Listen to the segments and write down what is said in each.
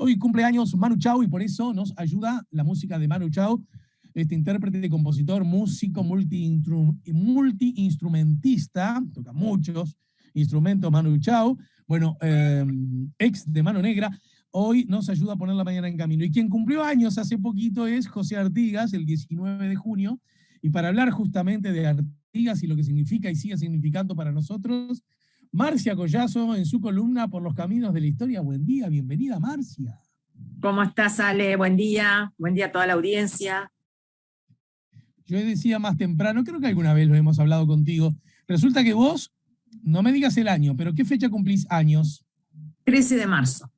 Hoy cumpleaños Manu Chao y por eso nos ayuda la música de Manu Chao, este intérprete, compositor, músico, multiinstrumentista, toca muchos instrumentos Manu Chao, bueno, ex de Mano Negra, hoy nos ayuda a poner la mañana en camino. Y quien cumplió años hace poquito es José Artigas, el 19 de junio, y para hablar justamente de Artigas y lo que significa y sigue significando para nosotros, Marcia Collazo en su columna Por los Caminos de la Historia. Buen día, bienvenida Marcia. ¿Cómo estás, Ale? Buen día a toda la audiencia. Yo decía más temprano, creo que alguna vez lo hemos hablado contigo, resulta que vos, no me digas el año, pero ¿qué fecha cumplís años? 13 de marzo.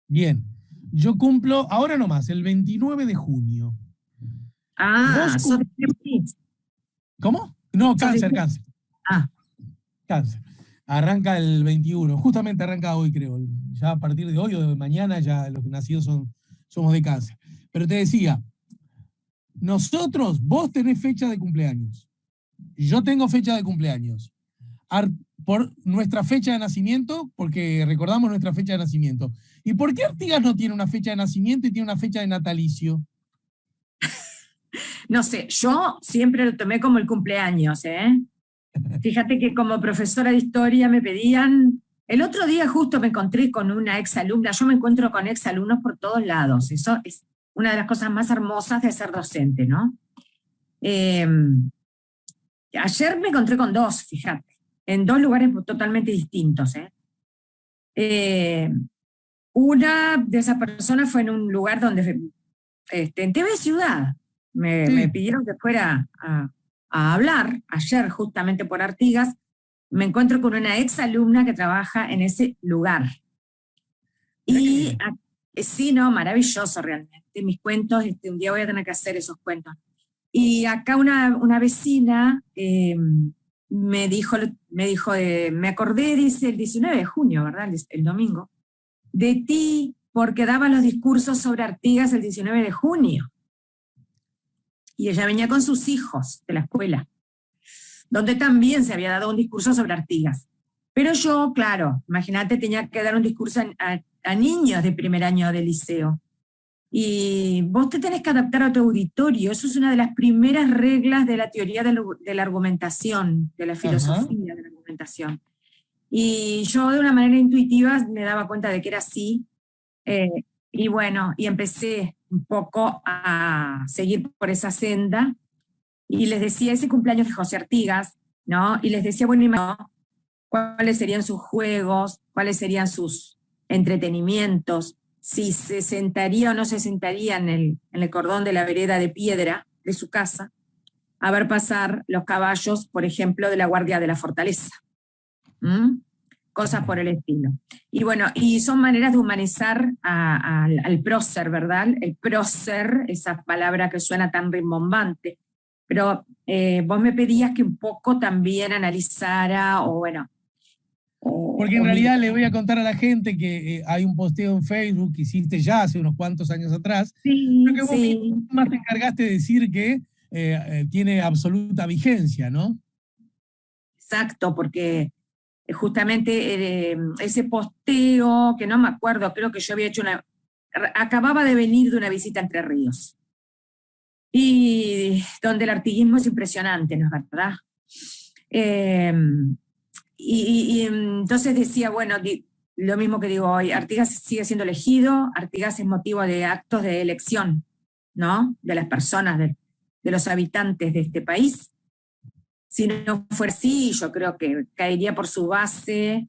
Bien, yo cumplo, ahora nomás, el 29 de junio. Ah, ¿Vos ¿Cómo? No, cáncer. Ah. Cáncer. Arranca el 21, justamente arranca hoy, creo. Ya a partir de hoy o de mañana ya los nacidos somos de cáncer. Pero te decía, vos tenés fecha de cumpleaños. Yo tengo fecha de cumpleaños. Por nuestra fecha de nacimiento, porque recordamos nuestra fecha de nacimiento. ¿Y por qué Artigas no tiene una fecha de nacimiento y tiene una fecha de natalicio? No sé, yo siempre lo tomé como el cumpleaños, ¿eh? Fíjate que como profesora de historia me pedían, el otro día justo me encontré con una exalumna, yo me encuentro con exalumnos por todos lados, eso es una de las cosas más hermosas de ser docente, ¿no? Ayer me encontré con dos, fíjate, en dos lugares totalmente distintos, ¿eh? Una de esas personas fue en un lugar donde, en TV Ciudad, me pidieron que fuera a hablar ayer justamente por Artigas. Me encuentro con una exalumna que trabaja en ese lugar. Y sí, no, maravilloso realmente. Mis cuentos, un día voy a tener que hacer esos cuentos. Y acá una vecina me dijo, me acordé, dice, el 19 de junio, ¿verdad? El domingo, de ti, porque daba los discursos sobre Artigas el 19 de junio. Y ella venía con sus hijos de la escuela, donde también se había dado un discurso sobre Artigas. Pero yo, claro, imagínate, tenía que dar un discurso a niños de primer año de liceo. Y vos te tenés que adaptar a tu auditorio. Eso es una de las primeras reglas de la teoría de la argumentación, de la filosofía de la argumentación. Y yo de una manera intuitiva me daba cuenta de que era así. Y bueno, y empecé un poco a seguir por esa senda. Y les decía ese cumpleaños de José Artigas, ¿no? Y les decía, bueno, cuáles serían sus juegos, cuáles serían sus entretenimientos, si se sentaría o no se sentaría en el cordón de la vereda de piedra de su casa, a ver pasar los caballos, por ejemplo, de la guardia de la fortaleza. Cosas por el estilo. Y bueno, y son maneras de humanizar al prócer, ¿verdad? El prócer, esa palabra que suena tan rimbombante. Pero vos me pedías que un poco también analizara, o bueno. Porque en realidad le voy a contar a la gente que hay un posteo en Facebook que hiciste ya hace unos cuantos años atrás, sí, pero que vos más te encargaste de decir que tiene absoluta vigencia, ¿no? Exacto, porque justamente ese posteo, que no me acuerdo, creo que yo había hecho acababa de venir de una visita a Entre Ríos, y donde el artiguismo es impresionante, ¿no es verdad? Y entonces decía, bueno, lo mismo que digo hoy, Artigas sigue siendo elegido, Artigas es motivo de actos de elección, ¿no? De las personas, de los habitantes de este país. Si no fuera así, yo creo que caería por su base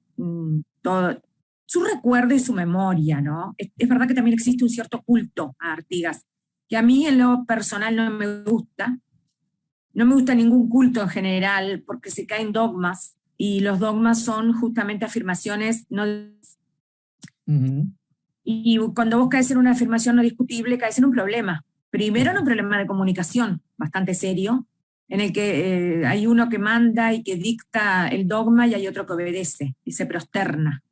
todo, su recuerdo y su memoria, ¿no? Es verdad que también existe un cierto culto a Artigas, que a mí en lo personal no me gusta. No me gusta ningún culto en general, porque se caen dogmas, y los dogmas son justamente afirmaciones no. Y cuando vos caes en una afirmación no discutible, caes en un problema. Primero en un problema de comunicación bastante serio, en el que hay uno que manda y que dicta el dogma y hay otro que obedece y se prosterna.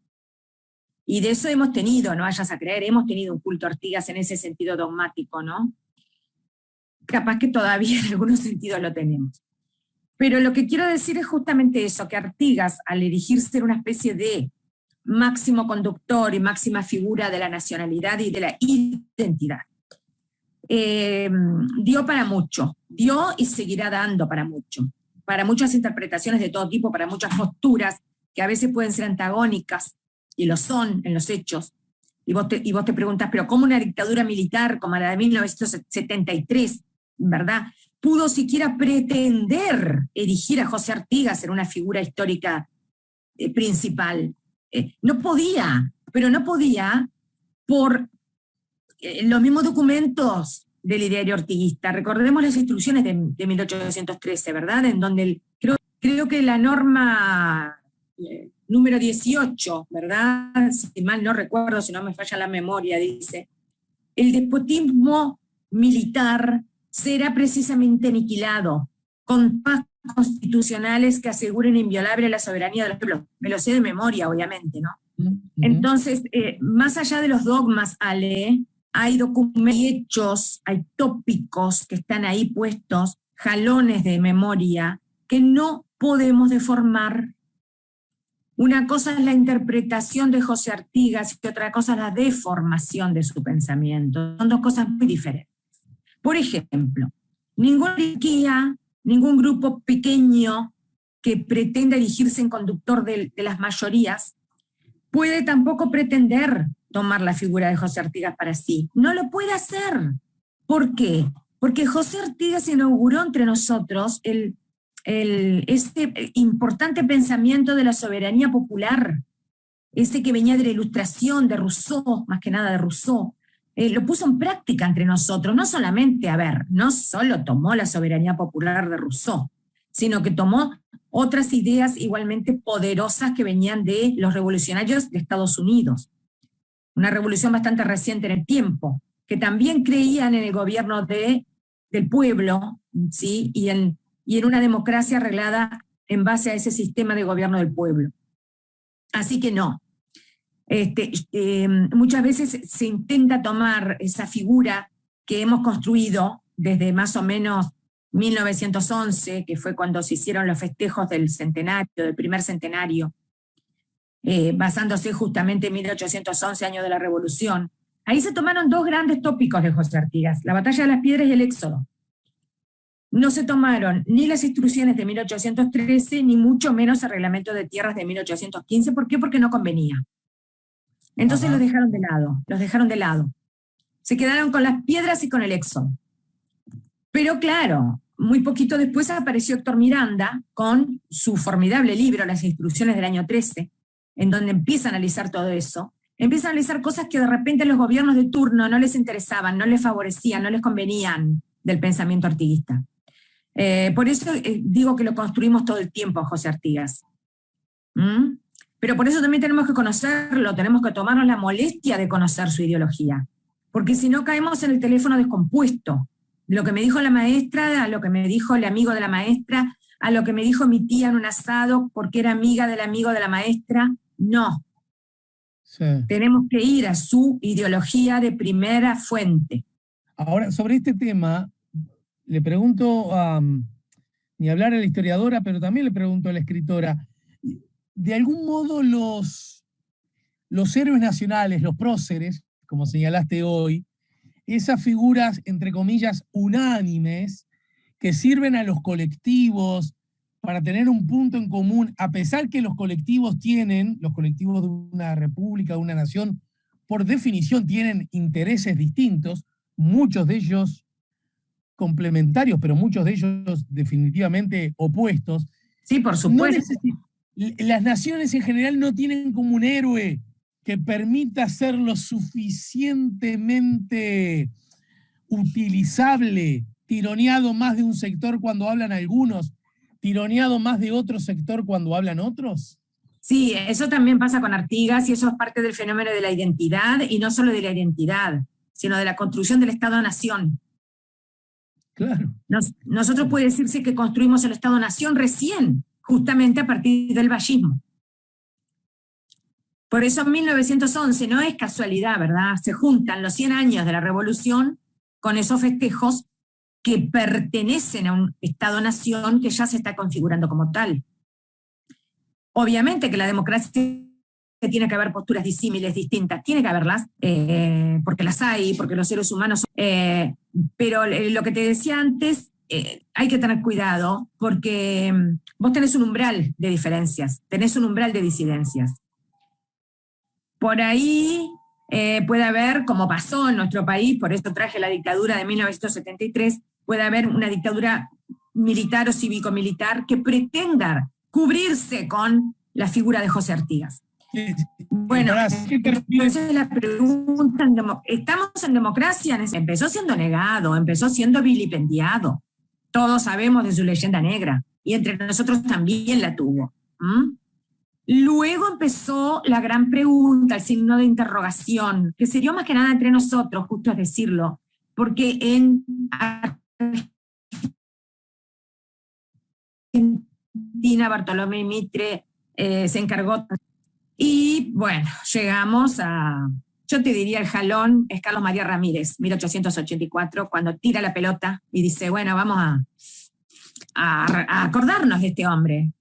Y de eso hemos tenido, no vayas a creer, hemos tenido un culto a Artigas en ese sentido dogmático, ¿no? Capaz que todavía en algunos sentidos lo tenemos. Pero lo que quiero decir es justamente eso, que Artigas, al erigirse en una especie de máximo conductor y máxima figura de la nacionalidad y de la identidad. Dio para mucho, dio y seguirá dando para mucho, para muchas interpretaciones de todo tipo, para muchas posturas que a veces pueden ser antagónicas, y lo son en los hechos. Y vos te preguntas, pero ¿cómo una dictadura militar como la de 1973, ¿verdad?, pudo siquiera pretender erigir a José Artigas en una figura histórica principal? No podía, pero no podía por los mismos documentos del ideario ortiguista. Recordemos las instrucciones de 1813, ¿verdad?, en donde creo que la norma número 18, ¿verdad?, si mal no recuerdo, si no me falla la memoria, dice: el despotismo militar será precisamente aniquilado con paz constitucionales que aseguren inviolable la soberanía de los pueblos. Me lo sé de memoria, obviamente, ¿no? Entonces, más allá de los dogmas, Ale, hay documentos, hay hechos, hay tópicos que están ahí puestos, jalones de memoria, que no podemos deformar. Una cosa es la interpretación de José Artigas y otra cosa es la deformación de su pensamiento. Son dos cosas muy diferentes. Por ejemplo, ninguna oligarquía, ningún grupo pequeño que pretenda erigirse en conductor de las mayorías puede tampoco pretender tomar la figura de José Artigas para sí. No lo puede hacer. ¿Por qué? Porque José Artigas inauguró entre nosotros este importante pensamiento de la soberanía popular, ese que venía de la Ilustración, de Rousseau, más que nada de Rousseau. Lo puso en práctica entre nosotros, no solamente, no solo tomó la soberanía popular de Rousseau, sino que tomó otras ideas igualmente poderosas que venían de los revolucionarios de Estados Unidos. Una revolución bastante reciente en el tiempo, que también creían en el gobierno del pueblo, ¿sí?, y en una democracia arreglada en base a ese sistema de gobierno del pueblo. Así que no. Muchas veces se intenta tomar esa figura que hemos construido desde más o menos 1911, que fue cuando se hicieron los festejos del centenario, del primer centenario, basándose justamente en 1811, año de la Revolución. Ahí se tomaron dos grandes tópicos de José Artigas: la batalla de las piedras y el éxodo. No se tomaron ni las instrucciones de 1813, ni mucho menos el reglamento de tierras de 1815. ¿Por qué? Porque no convenía. Entonces los dejaron de lado. Se quedaron con las piedras y con el éxodo. Pero claro, muy poquito después apareció Héctor Miranda con su formidable libro, Las Instrucciones del año 13, en donde empieza a analizar todo eso. Empieza a analizar cosas que de repente a los gobiernos de turno no les interesaban, no les favorecían, no les convenían del pensamiento artiguista. Por eso digo que lo construimos todo el tiempo a José Artigas. Pero por eso también tenemos que conocerlo, tenemos que tomarnos la molestia de conocer su ideología, porque si no caemos en el teléfono descompuesto. Lo que me dijo la maestra, a lo que me dijo el amigo de la maestra, a lo que me dijo mi tía en un asado porque era amiga del amigo de la maestra, no. Sí. Tenemos que ir a su ideología de primera fuente. Ahora, sobre este tema, le pregunto, ni hablar a la historiadora, pero también le pregunto a la escritora, de algún modo los héroes nacionales, los próceres, como señalaste hoy, esas figuras, entre comillas, unánimes, que sirven a los colectivos para tener un punto en común, a pesar que los colectivos de una república, de una nación, por definición tienen intereses distintos, muchos de ellos complementarios, pero muchos de ellos definitivamente opuestos. Sí, por supuesto. Las naciones en general no tienen como un héroe que permita ser lo suficientemente utilizable, tironeado más de un sector cuando hablan algunos, tironeado más de otro sector cuando hablan otros. Sí, eso también pasa con Artigas y eso es parte del fenómeno de la identidad, y no solo de la identidad, sino de la construcción del Estado-Nación. Claro. Nosotros puede decirse que construimos el Estado-Nación recién, justamente a partir del vallismo. Por eso en 1911 no es casualidad, ¿verdad? Se juntan los 100 años de la Revolución con esos festejos que pertenecen a un Estado-Nación que ya se está configurando como tal. Obviamente que la democracia tiene que haber posturas disímiles, distintas, tiene que haberlas, porque las hay, porque los seres humanos pero lo que te decía antes, hay que tener cuidado, porque vos tenés un umbral de diferencias, tenés un umbral de disidencias. Por ahí puede haber, como pasó en nuestro país, por eso traje la dictadura de 1973, puede haber una dictadura militar o cívico-militar que pretenda cubrirse con la figura de José Artigas. Bueno, entonces la pregunta, ¿estamos en democracia? Empezó siendo negado, empezó siendo vilipendiado. Todos sabemos de su leyenda negra, y entre nosotros también la tuvo. Luego empezó la gran pregunta, el signo de interrogación, que se dio más que nada entre nosotros, justo es decirlo, porque en Argentina Bartolomé Mitre se encargó. Y bueno, llegamos a, yo te diría el jalón, es Carlos María Ramírez, 1884, cuando tira la pelota y dice, bueno, vamos a acordarnos de este hombre,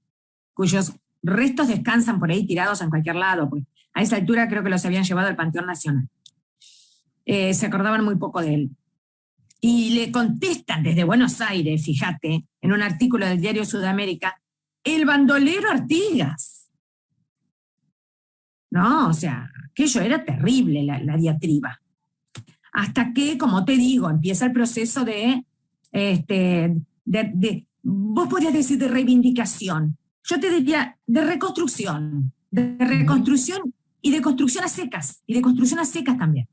cuyos restos descansan por ahí tirados en cualquier lado, pues a esa altura creo que los habían llevado al Panteón Nacional. Se acordaban muy poco de él. Y le contestan desde Buenos Aires, fíjate, en un artículo del diario Sudamérica, el bandolero Artigas. No, o sea, aquello era terrible, la diatriba. Hasta que, como te digo, empieza el proceso vos podrías decir de reivindicación. Yo te diría de reconstrucción y de construcción a secas, también.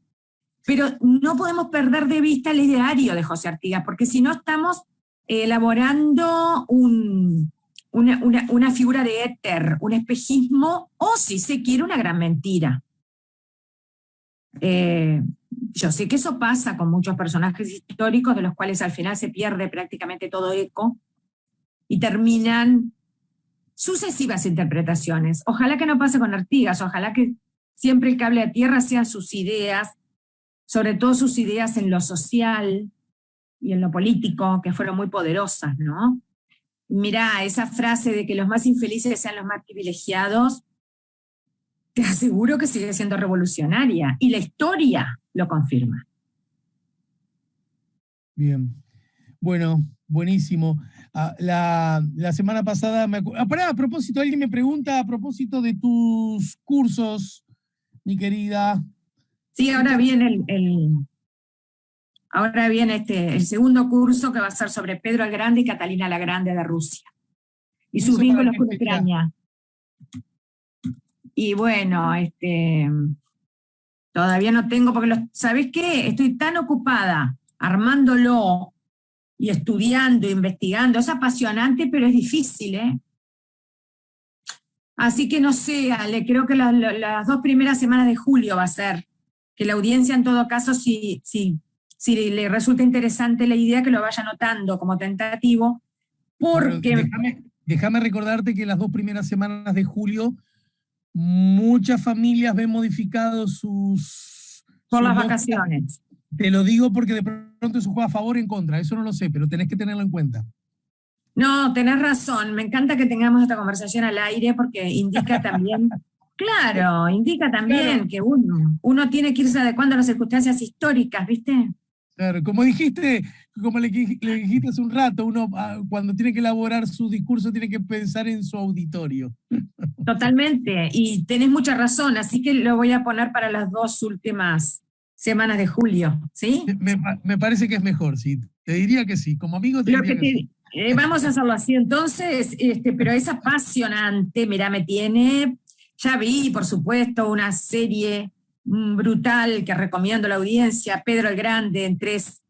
Pero no podemos perder de vista el ideario de José Artigas, porque si no estamos elaborando una figura de éter, un espejismo, o si se quiere, una gran mentira. Yo sé que eso pasa con muchos personajes históricos, de los cuales al final se pierde prácticamente todo eco, y terminan sucesivas interpretaciones. Ojalá que no pase con Artigas, ojalá que siempre el cable a tierra sean sus ideas, sobre todo sus ideas en lo social y en lo político, que fueron muy poderosas, ¿no? Mirá, esa frase de que los más infelices sean los más privilegiados, te aseguro que sigue siendo revolucionaria, y la historia lo confirma. Bien. Bueno, buenísimo. La semana pasada pará, a propósito, alguien me pregunta a propósito de tus cursos, mi querida. Sí, ahora viene el segundo curso, que va a ser sobre Pedro el Grande y Catalina la Grande de Rusia, y sus vínculos con Ucrania. Y bueno, todavía no tengo, porque ¿sabés qué? Estoy tan ocupada armándolo y estudiando, investigando. Es apasionante, pero es difícil, ¿eh? Así que no sé, Ale, creo que las 2 primeras semanas de julio va a ser, que la audiencia en todo caso, si le resulta interesante la idea, que lo vaya anotando como tentativo, porque... Déjame recordarte que las 2 primeras semanas de julio muchas familias ven modificados sus las vacaciones. Te lo digo porque de pronto eso juega a favor o en contra, eso no lo sé, pero tenés que tenerlo en cuenta. No, tenés razón, me encanta que tengamos esta conversación al aire, porque indica también, claro, que uno tiene que irse adecuando a las circunstancias históricas, ¿viste? Claro, como dijiste, como le dijiste hace un rato, uno cuando tiene que elaborar su discurso tiene que pensar en su auditorio. Totalmente, y tenés mucha razón, así que lo voy a poner para las 2 últimas semanas de julio, ¿sí? Me parece que es mejor, sí. Te diría que sí, como amigo te diría que sí. Vamos a hacerlo así entonces, pero es apasionante, mirá, ya vi, por supuesto, una serie brutal que recomiendo a la audiencia, Pedro el Grande, en tres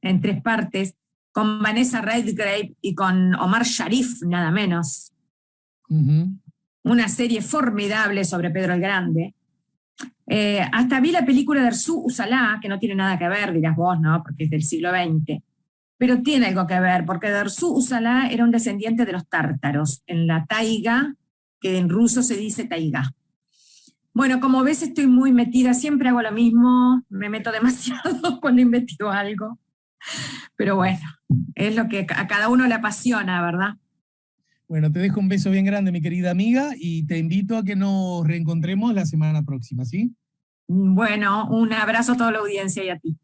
partes, con Vanessa Redgrave y con Omar Sharif, nada menos. Una serie formidable sobre Pedro el Grande. Hasta vi la película de Erzú Uzalá, que no tiene nada que ver, dirás vos, ¿no? Porque es del siglo XX. Pero tiene algo que ver, porque Erzú Uzalá era un descendiente de los tártaros, en la taiga, que en ruso se dice taiga. Bueno, como ves, estoy muy metida, siempre hago lo mismo, me meto demasiado cuando investigo algo. Pero bueno, es lo que a cada uno le apasiona, ¿verdad? Bueno, te dejo un beso bien grande, mi querida amiga, y te invito a que nos reencontremos la semana próxima, ¿sí? Bueno, un abrazo a toda la audiencia y a ti.